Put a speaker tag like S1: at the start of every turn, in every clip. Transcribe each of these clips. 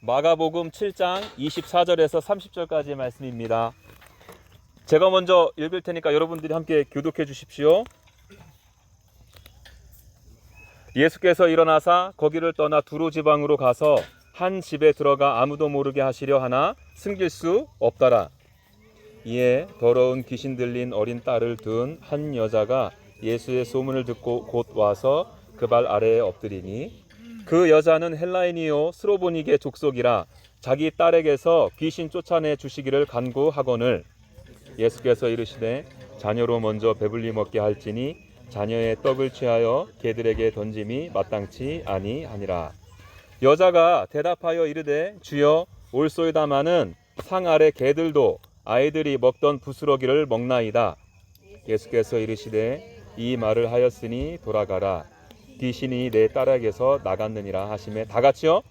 S1: 마가복음 7장 24절에서 30절까지의 말씀입니다. 제가 먼저 읽을 테니까 여러분들이 함께 교독해 주십시오. 예수께서 일어나사 거기를 떠나 두로 지방으로 가서 한 집에 들어가 아무도 모르게 하시려 하나 숨길 수 없더라. 이에 더러운 귀신 들린 어린 딸을 둔 한 여자가 예수의 소문을 듣고 곧 와서 그 발 아래에 엎드리니 그 여자는 헬라인이요 스로보니게 족속이라 자기 딸에게서 귀신 쫓아내 주시기를 간구하거늘 예수께서 이르시되 자녀로 먼저 배불리 먹게 할지니 자녀의 떡을 취하여 개들에게 던짐이 마땅치 아니하니라. 여자가 대답하여 이르되 주여 올소이다마는 상 아래 개들도 아이들이 먹던 부스러기를 먹나이다. 예수께서 이르시되 이 말을 하였으니 돌아가라. 귀신이 내 딸에게서 나갔느니라 하시매 다 같이요.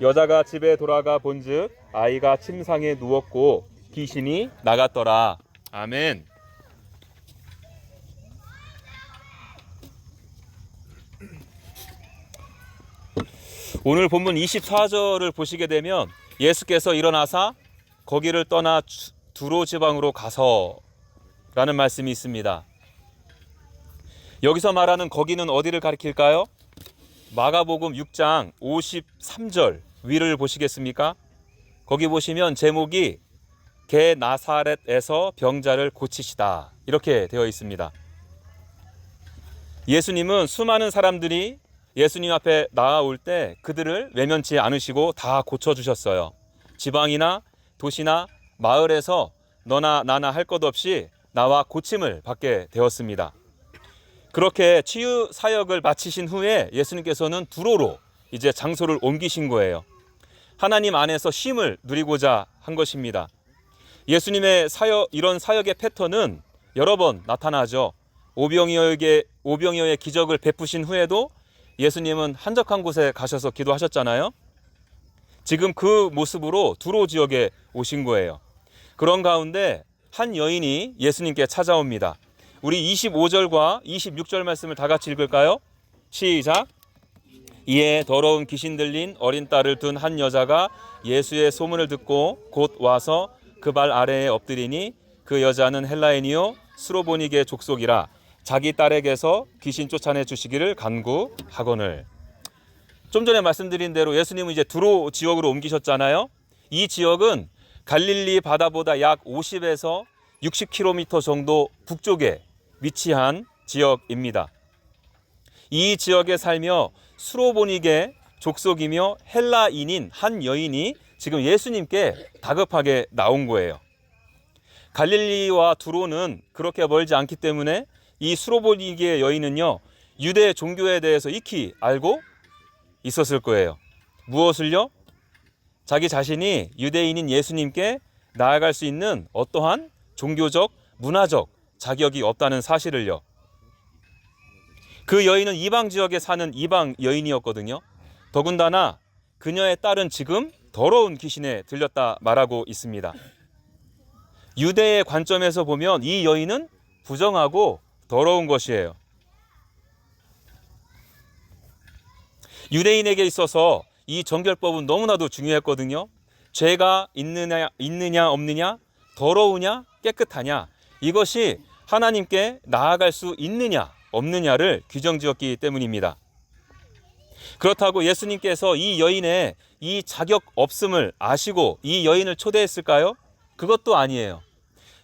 S1: 여자가 집에 돌아가 본즉 아이가 침상에 누웠고 귀신이 나갔더라. 아멘. 오늘 본문 24절을 보시게 되면 예수께서 일어나사 거기를 떠나 두로 지방으로 가서 라는 말씀이 있습니다. 여기서 말하는 거기는 어디를 가리킬까요? 마가복음 6장 53절 위를 보시겠습니까? 거기 보시면 제목이 개 나사렛에서 병자를 고치시다 이렇게 되어 있습니다. 예수님은 수많은 사람들이 예수님 앞에 나아올 때 그들을 외면치 않으시고 다 고쳐주셨어요. 지방이나 도시나 마을에서 너나 나나 할 것 없이 나와 고침을 받게 되었습니다. 그렇게 치유 사역을 마치신 후에 예수님께서는 두로로 이제 장소를 옮기신 거예요. 하나님 안에서 쉼을 누리고자 한 것입니다. 예수님의 이런 사역의 패턴은 여러 번 나타나죠. 오병이어의 기적을 베푸신 후에도 예수님은 한적한 곳에 가셔서 기도하셨잖아요. 지금 그 모습으로 두로 지역에 오신 거예요. 그런 가운데 한 여인이 예수님께 찾아옵니다. 우리 25절과 26절 말씀을 다 같이 읽을까요? 시작. 이에 더러운 귀신 들린 어린 딸을 둔 한 여자가 예수의 소문을 듣고 곧 와서 그 발 아래에 엎드리니 그 여자는 헬라인이요 스로보니게 족속이라 자기 딸에게서 귀신 쫓아내 주시기를 간구하거늘. 좀 전에 말씀드린 대로 예수님은 이제 두로 지역으로 옮기셨잖아요. 이 지역은 갈릴리 바다보다 약 50에서 60km 정도 북쪽에 위치한 지역입니다. 이 지역에 살며 스로보니게 족속이며 헬라인인 한 여인이 지금 예수님께 다급하게 나온 거예요. 갈릴리와 두로는 그렇게 멀지 않기 때문에 이 스로보니게 여인은요 유대 종교에 대해서 익히 알고 있었을 거예요. 무엇을요? 자기 자신이 유대인인 예수님께 나아갈 수 있는 어떠한 종교적, 문화적 자격이 없다는 사실을요. 그 여인은 이방 지역에 사는 이방 여인이었거든요. 더군다나 그녀의 딸은 지금 더러운 귀신에 들렸다 말하고 있습니다. 유대의 관점에서 보면 이 여인은 부정하고 더러운 것이에요. 유대인에게 있어서 이 정결법은 너무나도 중요했거든요. 죄가 있느냐 없느냐, 더러우냐 깨끗하냐, 이것이 하나님께 나아갈 수 있느냐 없느냐를 규정지었기 때문입니다. 그렇다고 예수님께서 이 여인의 이 자격 없음을 아시고 이 여인을 초대했을까요? 그것도 아니에요.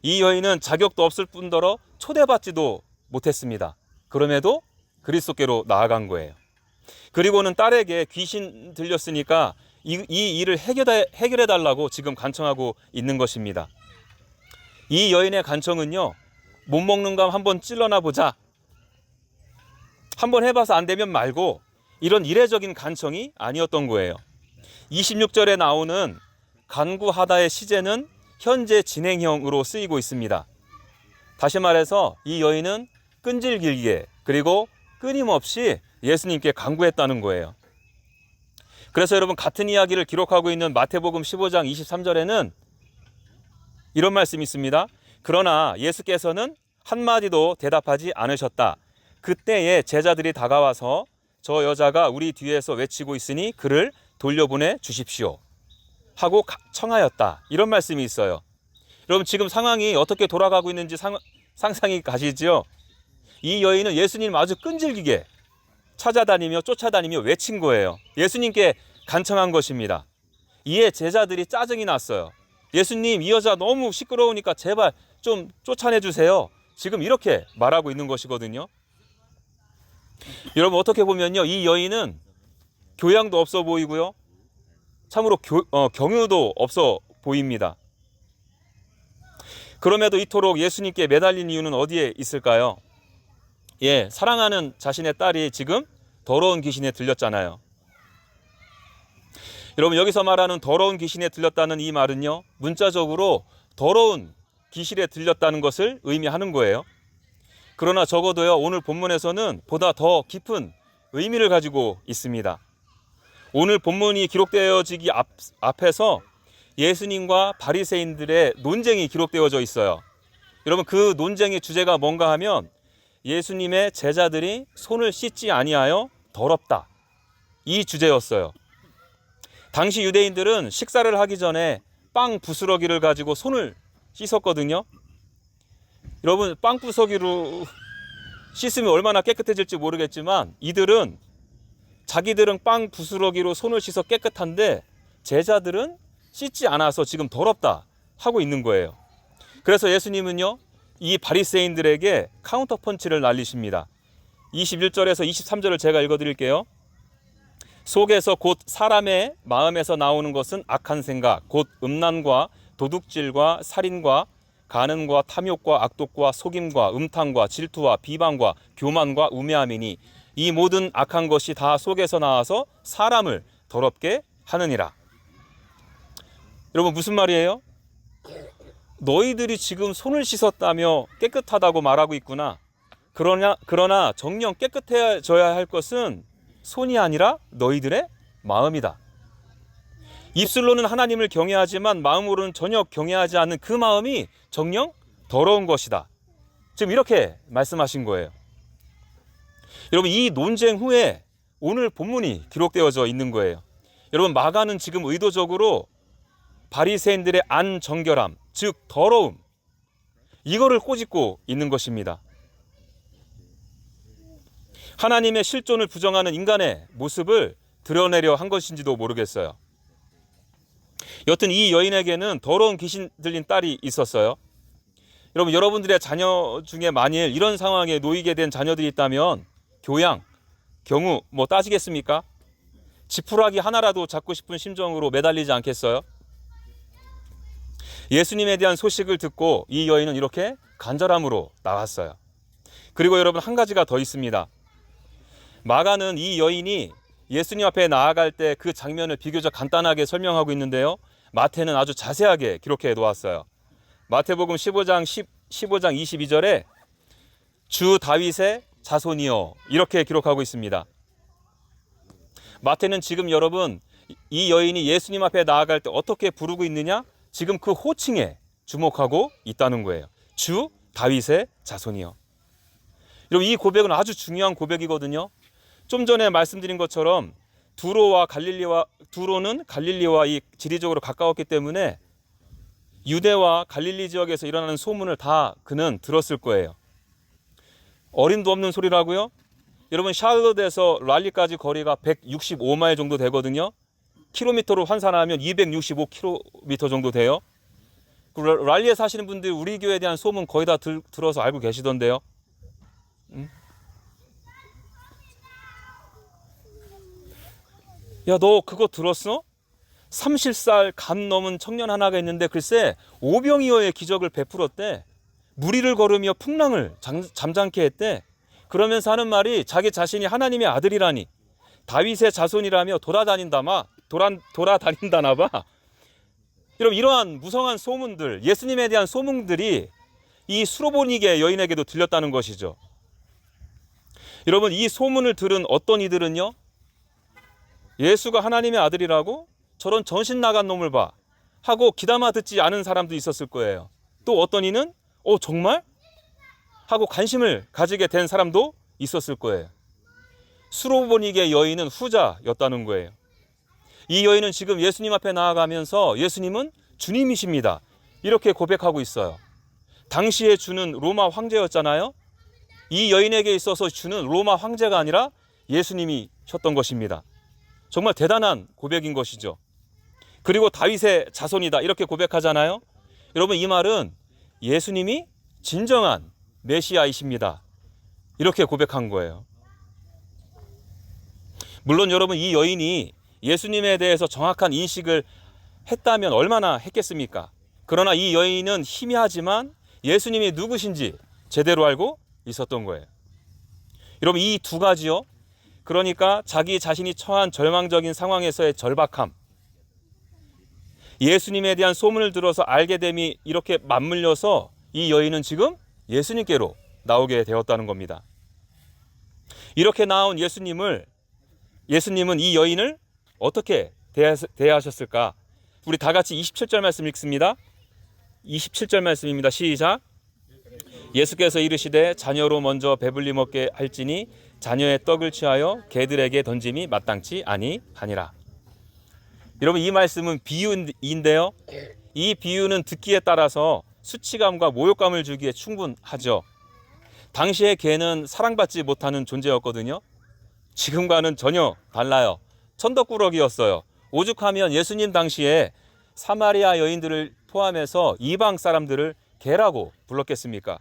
S1: 이 여인은 자격도 없을 뿐더러 초대받지도 못했습니다. 그럼에도 그리스도께로 나아간 거예요. 그리고는 딸에게 귀신 들렸으니까 이 일을 해결해 달라고 지금 간청하고 있는 것입니다. 이 여인의 간청은요, 못 먹는 감 한번 찔러나 보자, 한번 해봐서 안 되면 말고, 이런 이례적인 간청이 아니었던 거예요. 26절에 나오는 간구하다의 시제는 현재 진행형으로 쓰이고 있습니다. 다시 말해서 이 여인은 끈질기게 그리고 끊임없이 예수님께 간구했다는 거예요. 그래서 여러분, 같은 이야기를 기록하고 있는 마태복음 15장 23절에는 이런 말씀이 있습니다. 그러나 예수께서는 한마디도 대답하지 않으셨다. 그때에 제자들이 다가와서 저 여자가 우리 뒤에서 외치고 있으니 그를 돌려보내 주십시오. 하고 청하였다. 이런 말씀이 있어요. 여러분 지금 상황이 어떻게 돌아가고 있는지 상상이 가시죠? 이 여인은 예수님을 아주 끈질기게 찾아다니며 쫓아다니며 외친 거예요. 예수님께 간청한 것입니다. 이에 제자들이 짜증이 났어요. 예수님, 이 여자 너무 시끄러우니까 제발 좀 쫓아내 주세요. 지금 이렇게 말하고 있는 것이거든요. 여러분 어떻게 보면요, 이 여인은 교양도 없어 보이고요, 참으로 경유도 없어 보입니다. 그럼에도 이토록 예수님께 매달린 이유는 어디에 있을까요? 예, 사랑하는 자신의 딸이 지금 더러운 귀신에 들렸잖아요. 여러분 여기서 말하는 더러운 귀신에 들렸다는 이 말은요, 문자적으로 더러운 귀신에 들렸다는 것을 의미하는 거예요. 그러나 적어도요, 오늘 본문에서는 보다 더 깊은 의미를 가지고 있습니다. 오늘 본문이 기록되어지기 앞에서 예수님과 바리새인들의 논쟁이 기록되어져 있어요. 여러분 그 논쟁의 주제가 뭔가 하면 예수님의 제자들이 손을 씻지 아니하여 더럽다, 이 주제였어요. 당시 유대인들은 식사를 하기 전에 빵 부스러기를 가지고 손을 씻었거든요. 여러분 빵 부스러기로 씻으면 얼마나 깨끗해질지 모르겠지만 자기들은 빵 부스러기로 손을 씻어 깨끗한데 제자들은 씻지 않아서 지금 더럽다 하고 있는 거예요. 그래서 예수님은요, 이 바리새인들에게 카운터 펀치를 날리십니다. 21절에서 23절을 제가 읽어드릴게요. 속에서 곧 사람의 마음에서 나오는 것은 악한 생각, 곧 음란과 도둑질과 살인과 간음과 탐욕과 악독과 속임과 음탕과 질투와 비방과 교만과 우매함이니 이 모든 악한 것이 다 속에서 나와서 사람을 더럽게 하느니라. 여러분 무슨 말이에요? 너희들이 지금 손을 씻었다며 깨끗하다고 말하고 있구나. 그러나 정녕 깨끗해져야 할 것은 손이 아니라 너희들의 마음이다. 입술로는 하나님을 경외하지만 마음으로는 전혀 경외하지 않는 그 마음이 정녕 더러운 것이다. 지금 이렇게 말씀하신 거예요. 여러분 이 논쟁 후에 오늘 본문이 기록되어져 있는 거예요. 여러분 마가는 지금 의도적으로 바리새인들의 안정결함, 즉 더러움, 이거를 꼬집고 있는 것입니다. 하나님의 실존을 부정하는 인간의 모습을 드러내려 한 것인지도 모르겠어요. 여튼 이 여인에게는 더러운 귀신 들린 딸이 있었어요. 여러분 여러분들의 자녀 중에 만일 이런 상황에 놓이게 된 자녀들이 있다면 교양, 경우 뭐 따지겠습니까? 지푸라기 하나라도 잡고 싶은 심정으로 매달리지 않겠어요? 예수님에 대한 소식을 듣고 이 여인은 이렇게 간절함으로 나왔어요. 그리고 여러분 한 가지가 더 있습니다. 마가는 이 여인이 예수님 앞에 나아갈 때 그 장면을 비교적 간단하게 설명하고 있는데요, 마태는 아주 자세하게 기록해 놓았어요. 마태복음 15장 22절에 주 다윗의 자손이여, 이렇게 기록하고 있습니다. 마태는 지금 여러분 이 여인이 예수님 앞에 나아갈 때 어떻게 부르고 있느냐, 지금 그 호칭에 주목하고 있다는 거예요. 주 다윗의 자손이여. 여러분 이 고백은 아주 중요한 고백이거든요. 좀 전에 말씀드린 것처럼 두로는 갈릴리와 이 지리적으로 가까웠기 때문에 유대와 갈릴리 지역에서 일어나는 소문을 다 그는 들었을 거예요. 어림도 없는 소리라고요? 여러분 샤를롯에서 랄리까지 거리가 165마일 정도 되거든요. 킬로미터로 환산하면 265km 정도 돼요. 랄리에 사시는 분들이 우리 교회에 대한 소문 거의 다 들어서 알고 계시던데요. 야, 너 그거 들었어? 30살 간 넘은 청년 하나가 있는데 글쎄 오병이어의 기적을 베풀었대. 무리를 걸으며 풍랑을 잠잠케 했대. 그러면서 하는 말이 자기 자신이 하나님의 아들이라니, 다윗의 자손이라며 돌아다닌다나 봐. 여러분 이러한 무성한 소문들, 예수님에 대한 소문들이 이 수로보니게 여인에게도 들렸다는 것이죠. 여러분 이 소문을 들은 어떤 이들은요, 예수가 하나님의 아들이라고? 저런 전신 나간 놈을 봐 하고 귀담아 듣지 않은 사람도 있었을 거예요. 또 어떤 이는 정말? 하고 관심을 가지게 된 사람도 있었을 거예요. 수로보니게 여인은 후자였다는 거예요. 이 여인은 지금 예수님 앞에 나아가면서 예수님은 주님이십니다, 이렇게 고백하고 있어요. 당시에 주는 로마 황제였잖아요. 이 여인에게 있어서 주는 로마 황제가 아니라 예수님이셨던 것입니다. 정말 대단한 고백인 것이죠. 그리고 다윗의 자손이다, 이렇게 고백하잖아요. 여러분, 이 말은 예수님이 진정한 메시아이십니다, 이렇게 고백한 거예요. 물론 여러분, 이 여인이 예수님에 대해서 정확한 인식을 했다면 얼마나 했겠습니까? 그러나 이 여인은 희미하지만 예수님이 누구신지 제대로 알고 있었던 거예요. 여러분, 이 두 가지요, 그러니까 자기 자신이 처한 절망적인 상황에서의 절박함, 예수님에 대한 소문을 들어서 알게 됨이 이렇게 맞물려서 이 여인은 지금 예수님께로 나오게 되었다는 겁니다. 이렇게 나온 예수님은 이 여인을 어떻게 대하셨을까? 우리 다 같이 27절 말씀 읽습니다. 27절 말씀입니다. 시작. 예수께서 이르시되 자녀로 먼저 배불리 먹게 할지니 자녀의 떡을 취하여 개들에게 던짐이 마땅치 아니하니라. 여러분, 이 말씀은 비유인데요, 이 비유는 듣기에 따라서 수치감과 모욕감을 주기에 충분하죠. 당시의 개는 사랑받지 못하는 존재였거든요. 지금과는 전혀 달라요. 천덕꾸러기였어요. 오죽하면 예수님 당시에 사마리아 여인들을 포함해서 이방 사람들을 개라고 불렀겠습니까?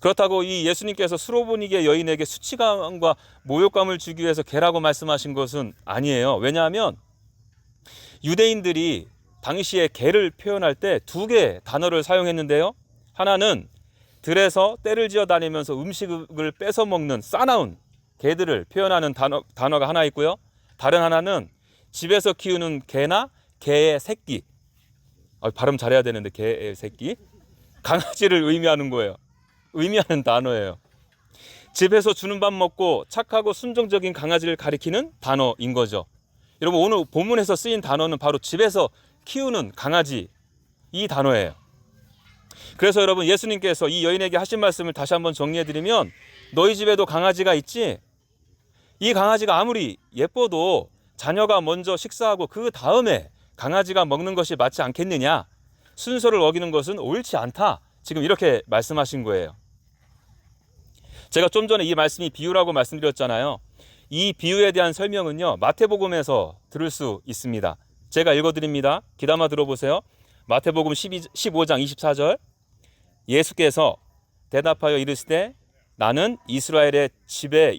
S1: 그렇다고 이 예수님께서 수로보니게 여인에게 수치감과 모욕감을 주기 위해서 개라고 말씀하신 것은 아니에요. 왜냐하면 유대인들이 당시에 개를 표현할 때 두 개의 단어를 사용했는데요, 하나는 들에서 떼를 지어 다니면서 음식을 뺏어 먹는 싸나운 개들을 표현하는 단어가 하나 있고요, 다른 하나는 집에서 키우는 개나 개의 새끼, 발음 잘해야 되는데 개의 새끼, 강아지를 의미하는 거예요. 의미하는 단어예요. 집에서 주는 밥 먹고 착하고 순종적인 강아지를 가리키는 단어인 거죠. 여러분, 오늘 본문에서 쓰인 단어는 바로 집에서 키우는 강아지, 이 단어예요. 그래서 여러분, 예수님께서 이 여인에게 하신 말씀을 다시 한번 정리해드리면, 너희 집에도 강아지가 있지? 이 강아지가 아무리 예뻐도 자녀가 먼저 식사하고 그 다음에 강아지가 먹는 것이 맞지 않겠느냐? 순서를 어기는 것은 옳지 않다, 지금 이렇게 말씀하신 거예요. 제가 좀 전에 이 말씀이 비유라고 말씀드렸잖아요. 이 비유에 대한 설명은요, 마태복음에서 들을 수 있습니다. 제가 읽어드립니다. 귀담아 들어보세요. 마태복음 15장 24절. 예수께서 대답하여 이르시되 나는 이스라엘의 집에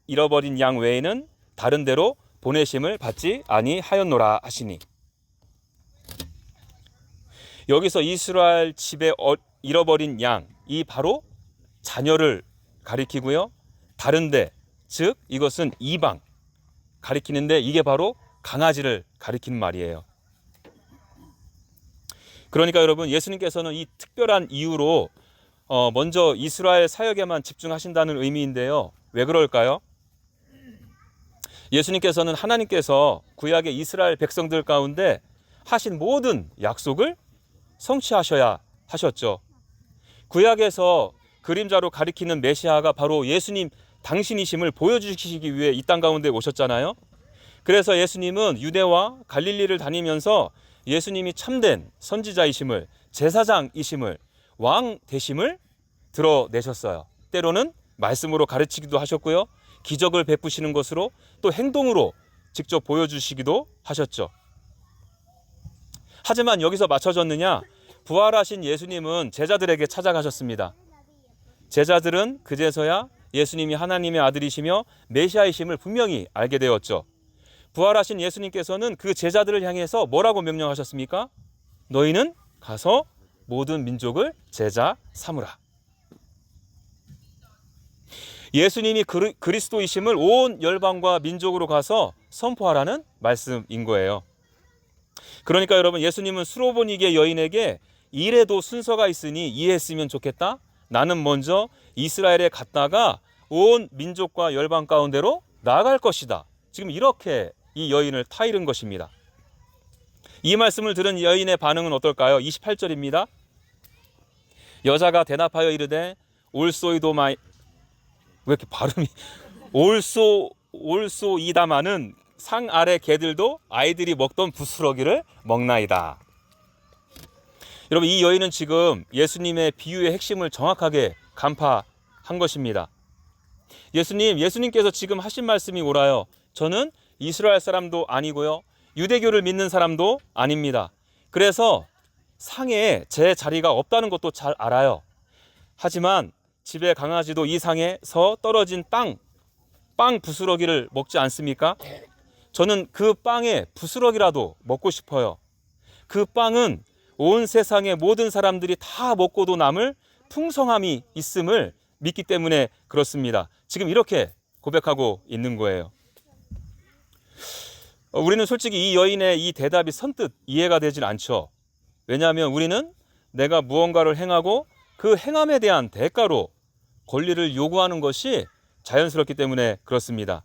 S1: 잃어버린 양 외에는 다른 데로 보내심을 받지 아니하였노라 하시니. 여기서 이스라엘 집에 잃어버린 양, 이 바로 자녀를 가리키고요, 다른데, 즉 이것은 이방 가리키는데, 이게 바로 강아지를 가리키는 말이에요. 그러니까 여러분, 예수님께서는 이 특별한 이유로 먼저 이스라엘 사역에만 집중하신다는 의미인데요, 왜 그럴까요? 예수님께서는 하나님께서 구약의 이스라엘 백성들 가운데 하신 모든 약속을 성취하셔야 하셨죠. 구약에서 그림자로 가리키는 메시아가 바로 예수님 당신이심을 보여주시기 위해 이 땅 가운데 오셨잖아요. 그래서 예수님은 유대와 갈릴리를 다니면서 예수님이 참된 선지자이심을, 제사장이심을, 왕 되심을 드러내셨어요. 때로는 말씀으로 가르치기도 하셨고요, 기적을 베푸시는 것으로 또 행동으로 직접 보여주시기도 하셨죠. 하지만 여기서 맞춰졌느냐? 부활하신 예수님은 제자들에게 찾아가셨습니다. 제자들은 그제서야 예수님이 하나님의 아들이시며 메시아이심을 분명히 알게 되었죠. 부활하신 예수님께서는 그 제자들을 향해서 뭐라고 명령하셨습니까? 너희는 가서 모든 민족을 제자 삼으라. 예수님이 그리스도이심을 온 열방과 민족으로 가서 선포하라는 말씀인 거예요. 그러니까 여러분, 예수님은 수로보니게 여인에게 이래도 순서가 있으니 이해했으면 좋겠다. 나는 먼저 이스라엘에 갔다가 온 민족과 열방 가운데로 나아갈 것이다. 지금 이렇게 이 여인을 타이른 것입니다. 이 말씀을 들은 여인의 반응은 어떨까요? 28절입니다. 여자가 대답하여 이르되 올소이도마이, 왜 이렇게 발음이 올소이다마는 상 아래 개들도 아이들이 먹던 부스러기를 먹나이다. 여러분, 이 여인은 지금 예수님의 비유의 핵심을 정확하게 간파한 것입니다. 예수님께서 지금 하신 말씀이 옳아요. 저는 이스라엘 사람도 아니고요, 유대교를 믿는 사람도 아닙니다. 그래서 상에 제 자리가 없다는 것도 잘 알아요. 하지만 집에 강아지도 이 상에서 떨어진 빵 부스러기를 먹지 않습니까? 저는 그 빵의 부스러기라도 먹고 싶어요. 그 빵은 온 세상의 모든 사람들이 다 먹고도 남을 풍성함이 있음을 믿기 때문에 그렇습니다. 지금 이렇게 고백하고 있는 거예요. 우리는 솔직히 이 여인의 이 대답이 선뜻 이해가 되질 않죠. 왜냐하면 우리는 내가 무언가를 행하고 그 행함에 대한 대가로 권리를 요구하는 것이 자연스럽기 때문에 그렇습니다.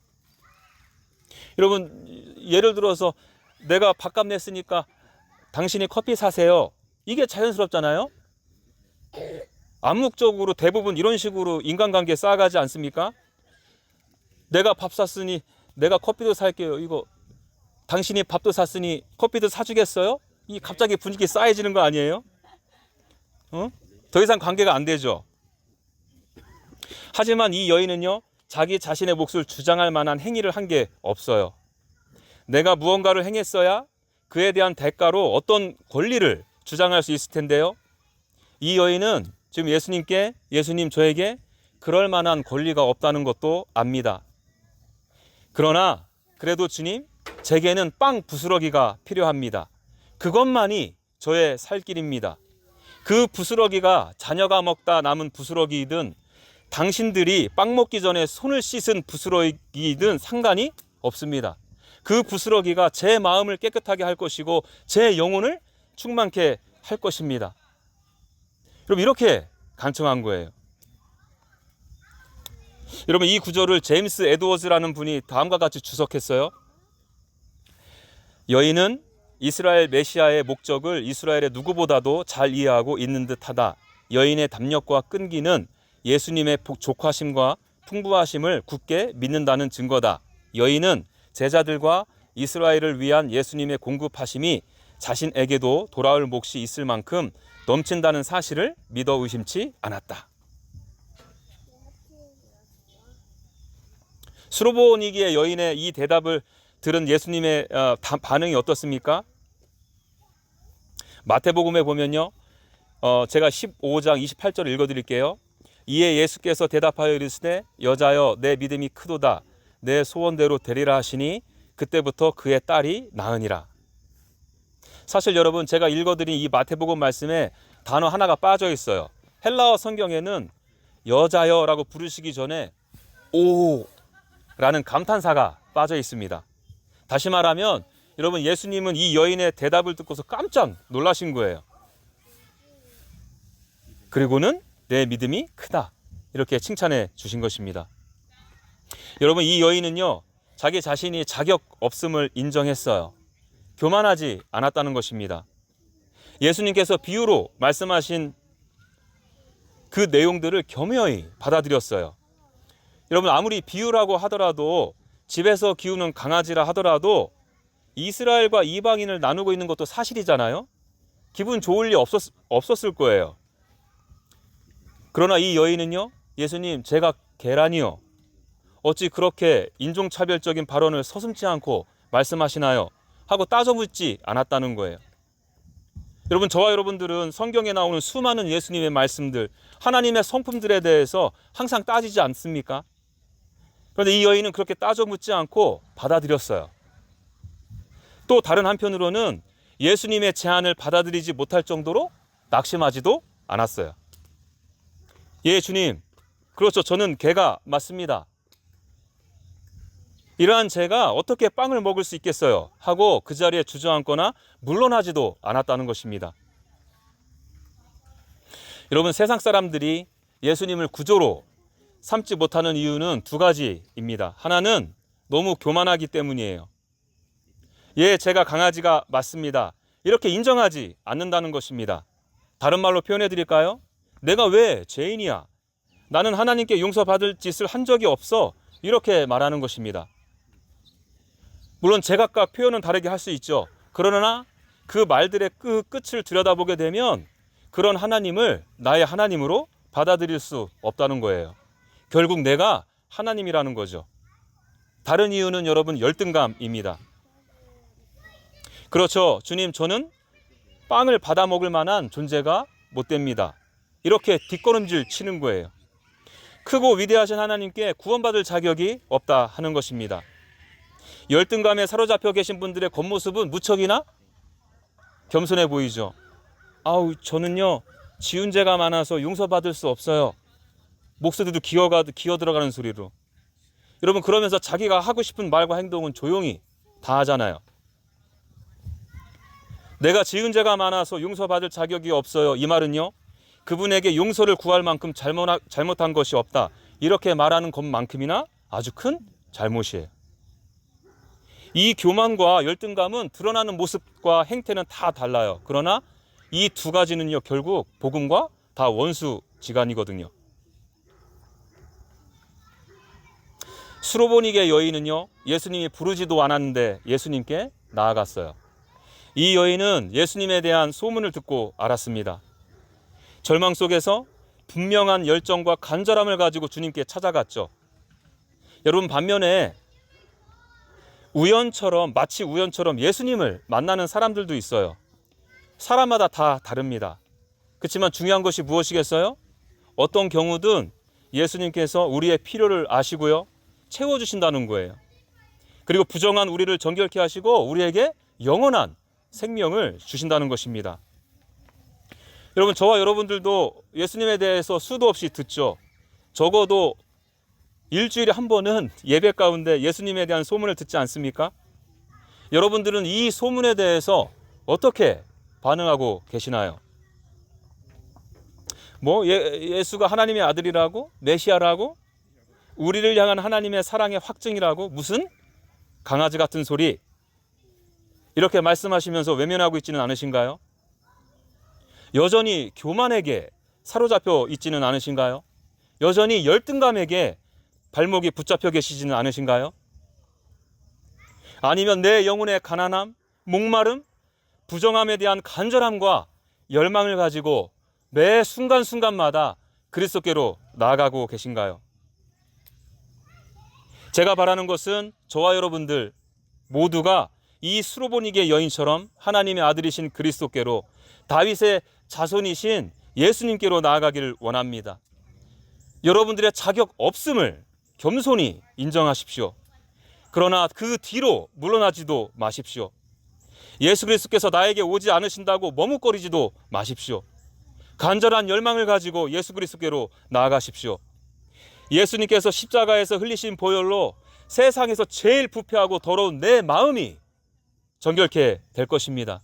S1: 여러분, 예를 들어서 내가 밥값 냈으니까 당신이 커피 사세요. 이게 자연스럽잖아요. 암묵적으로 대부분 이런 식으로 인간관계 쌓아가지 않습니까? 내가 밥 샀으니 내가 커피도 살게요. 이거 당신이 밥도 샀으니 커피도 사주겠어요? 이 갑자기 분위기 쌓여지는 거 아니에요? 더 이상 관계가 안 되죠. 하지만 이 여인은요, 자기 자신의 몫을 주장할 만한 행위를 한 게 없어요. 내가 무언가를 행했어야 그에 대한 대가로 어떤 권리를 주장할 수 있을 텐데요. 이 여인은 지금 예수님 저에게 그럴 만한 권리가 없다는 것도 압니다. 그러나 그래도 주님, 제게는 빵 부스러기가 필요합니다. 그것만이 저의 살 길입니다. 그 부스러기가 자녀가 먹다 남은 부스러기이든 당신들이 빵 먹기 전에 손을 씻은 부스러기이든 상관이 없습니다. 그 부스러기가 제 마음을 깨끗하게 할 것이고 제 영혼을 충만케 할 것입니다. 여러분, 이렇게 간청한 거예요. 여러분, 이 구절을 제임스 에드워즈라는 분이 다음과 같이 주석했어요. 여인은 이스라엘 메시아의 목적을 이스라엘의 누구보다도 잘 이해하고 있는 듯하다. 여인의 담력과 끈기는 예수님의 족하심과 풍부하심을 굳게 믿는다는 증거다. 여인은 제자들과 이스라엘을 위한 예수님의 공급하심이 자신에게도 돌아올 몫이 있을 만큼 넘친다는 사실을 믿어 의심치 않았다. 수로보니기의 여인의 이 대답을 들은 예수님의 반응이 어떻습니까? 마태복음에 보면요, 제가 15장 28절을 읽어드릴게요. 이에 예수께서 대답하여 이르시되 여자여 내 믿음이 크도다. 내 소원대로 되리라 하시니 그때부터 그의 딸이 나으니라. 사실 여러분, 제가 읽어드린 이 마태복음 말씀에 단어 하나가 빠져 있어요. 헬라어 성경에는 여자여라고 부르시기 전에 오 라는 감탄사가 빠져 있습니다. 다시 말하면 여러분, 예수님은 이 여인의 대답을 듣고서 깜짝 놀라신 거예요. 그리고는 내 믿음이 크다, 이렇게 칭찬해 주신 것입니다. 여러분, 이 여인은요, 자기 자신이 자격 없음을 인정했어요. 교만하지 않았다는 것입니다. 예수님께서 비유로 말씀하신 그 내용들을 겸허히 받아들였어요. 여러분, 아무리 비유라고 하더라도, 집에서 키우는 강아지라 하더라도 이스라엘과 이방인을 나누고 있는 것도 사실이잖아요. 기분 좋을 리 없었을 거예요. 그러나 이 여인은요, 예수님, 제가 계란이요, 어찌 그렇게 인종차별적인 발언을 서슴지 않고 말씀하시나요? 하고 따져묻지 않았다는 거예요. 여러분, 저와 여러분들은 성경에 나오는 수많은 예수님의 말씀들, 하나님의 성품들에 대해서 항상 따지지 않습니까? 그런데 이 여인은 그렇게 따져묻지 않고 받아들였어요. 또 다른 한편으로는 예수님의 제안을 받아들이지 못할 정도로 낙심하지도 않았어요. 예, 주님, 그렇죠, 저는 개가 맞습니다. 이러한 제가 어떻게 빵을 먹을 수 있겠어요? 하고 그 자리에 주저앉거나 물러나지도 않았다는 것입니다. 여러분, 세상 사람들이 예수님을 구조로 삼지 못하는 이유는 두 가지입니다. 하나는 너무 교만하기 때문이에요. 예, 제가 강아지가 맞습니다, 이렇게 인정하지 않는다는 것입니다. 다른 말로 표현해 드릴까요? 내가 왜 죄인이야? 나는 하나님께 용서받을 짓을 한 적이 없어. 이렇게 말하는 것입니다. 물론 제각각 표현은 다르게 할 수 있죠. 그러나 그 말들의 끝을 들여다보게 되면 그런 하나님을 나의 하나님으로 받아들일 수 없다는 거예요. 결국 내가 하나님이라는 거죠. 다른 이유는 여러분 열등감입니다. 그렇죠. 주님, 저는 빵을 받아 먹을 만한 존재가 못 됩니다. 이렇게 뒷걸음질 치는 거예요. 크고 위대하신 하나님께 구원받을 자격이 없다 하는 것입니다. 열등감에 사로잡혀 계신 분들의 겉모습은 무척이나 겸손해 보이죠. 아우, 저는요 지은 죄가 많아서 용서받을 수 없어요. 목소리도 기어 들어가는 소리로. 여러분, 그러면서 자기가 하고 싶은 말과 행동은 조용히 다 하잖아요. 내가 지은 죄가 많아서 용서받을 자격이 없어요. 이 말은요, 그분에게 용서를 구할 만큼 잘못한 것이 없다, 이렇게 말하는 것만큼이나 아주 큰 잘못이에요. 이 교만과 열등감은 드러나는 모습과 행태는 다 달라요. 그러나 이 두 가지는요, 결국 복음과 다 원수지간이거든요. 수로보니게 여인은요, 예수님이 부르지도 않았는데 예수님께 나아갔어요. 이 여인은 예수님에 대한 소문을 듣고 알았습니다. 절망 속에서 분명한 열정과 간절함을 가지고 주님께 찾아갔죠. 여러분, 반면에 마치 우연처럼 예수님을 만나는 사람들도 있어요. 사람마다 다 다릅니다. 그렇지만 중요한 것이 무엇이겠어요? 어떤 경우든 예수님께서 우리의 필요를 아시고요, 채워주신다는 거예요. 그리고 부정한 우리를 정결케 하시고 우리에게 영원한 생명을 주신다는 것입니다. 여러분, 저와 여러분들도 예수님에 대해서 수도 없이 듣죠. 적어도 일주일에 한 번은 예배 가운데 예수님에 대한 소문을 듣지 않습니까? 여러분들은 이 소문에 대해서 어떻게 반응하고 계시나요? 예수가 하나님의 아들이라고? 메시아라고? 우리를 향한 하나님의 사랑의 확증이라고? 무슨 강아지 같은 소리, 이렇게 말씀하시면서 외면하고 있지는 않으신가요? 여전히 교만에게 사로잡혀 있지는 않으신가요? 여전히 열등감에게 발목이 붙잡혀 계시지는 않으신가요? 아니면 내 영혼의 가난함, 목마름, 부정함에 대한 간절함과 열망을 가지고 매 순간순간마다 그리스도께로 나아가고 계신가요? 제가 바라는 것은 저와 여러분들 모두가 이 수로보니게 여인처럼 하나님의 아들이신 그리스도께로, 다윗의 자손이신 예수님께로 나아가기를 원합니다. 여러분들의 자격 없음을 겸손히 인정하십시오. 그러나 그 뒤로 물러나지도 마십시오. 예수 그리스도께서 나에게 오지 않으신다고 머뭇거리지도 마십시오. 간절한 열망을 가지고 예수 그리스도께로 나아가십시오. 예수님께서 십자가에서 흘리신 보혈로 세상에서 제일 부패하고 더러운 내 마음이 정결케 될 것입니다.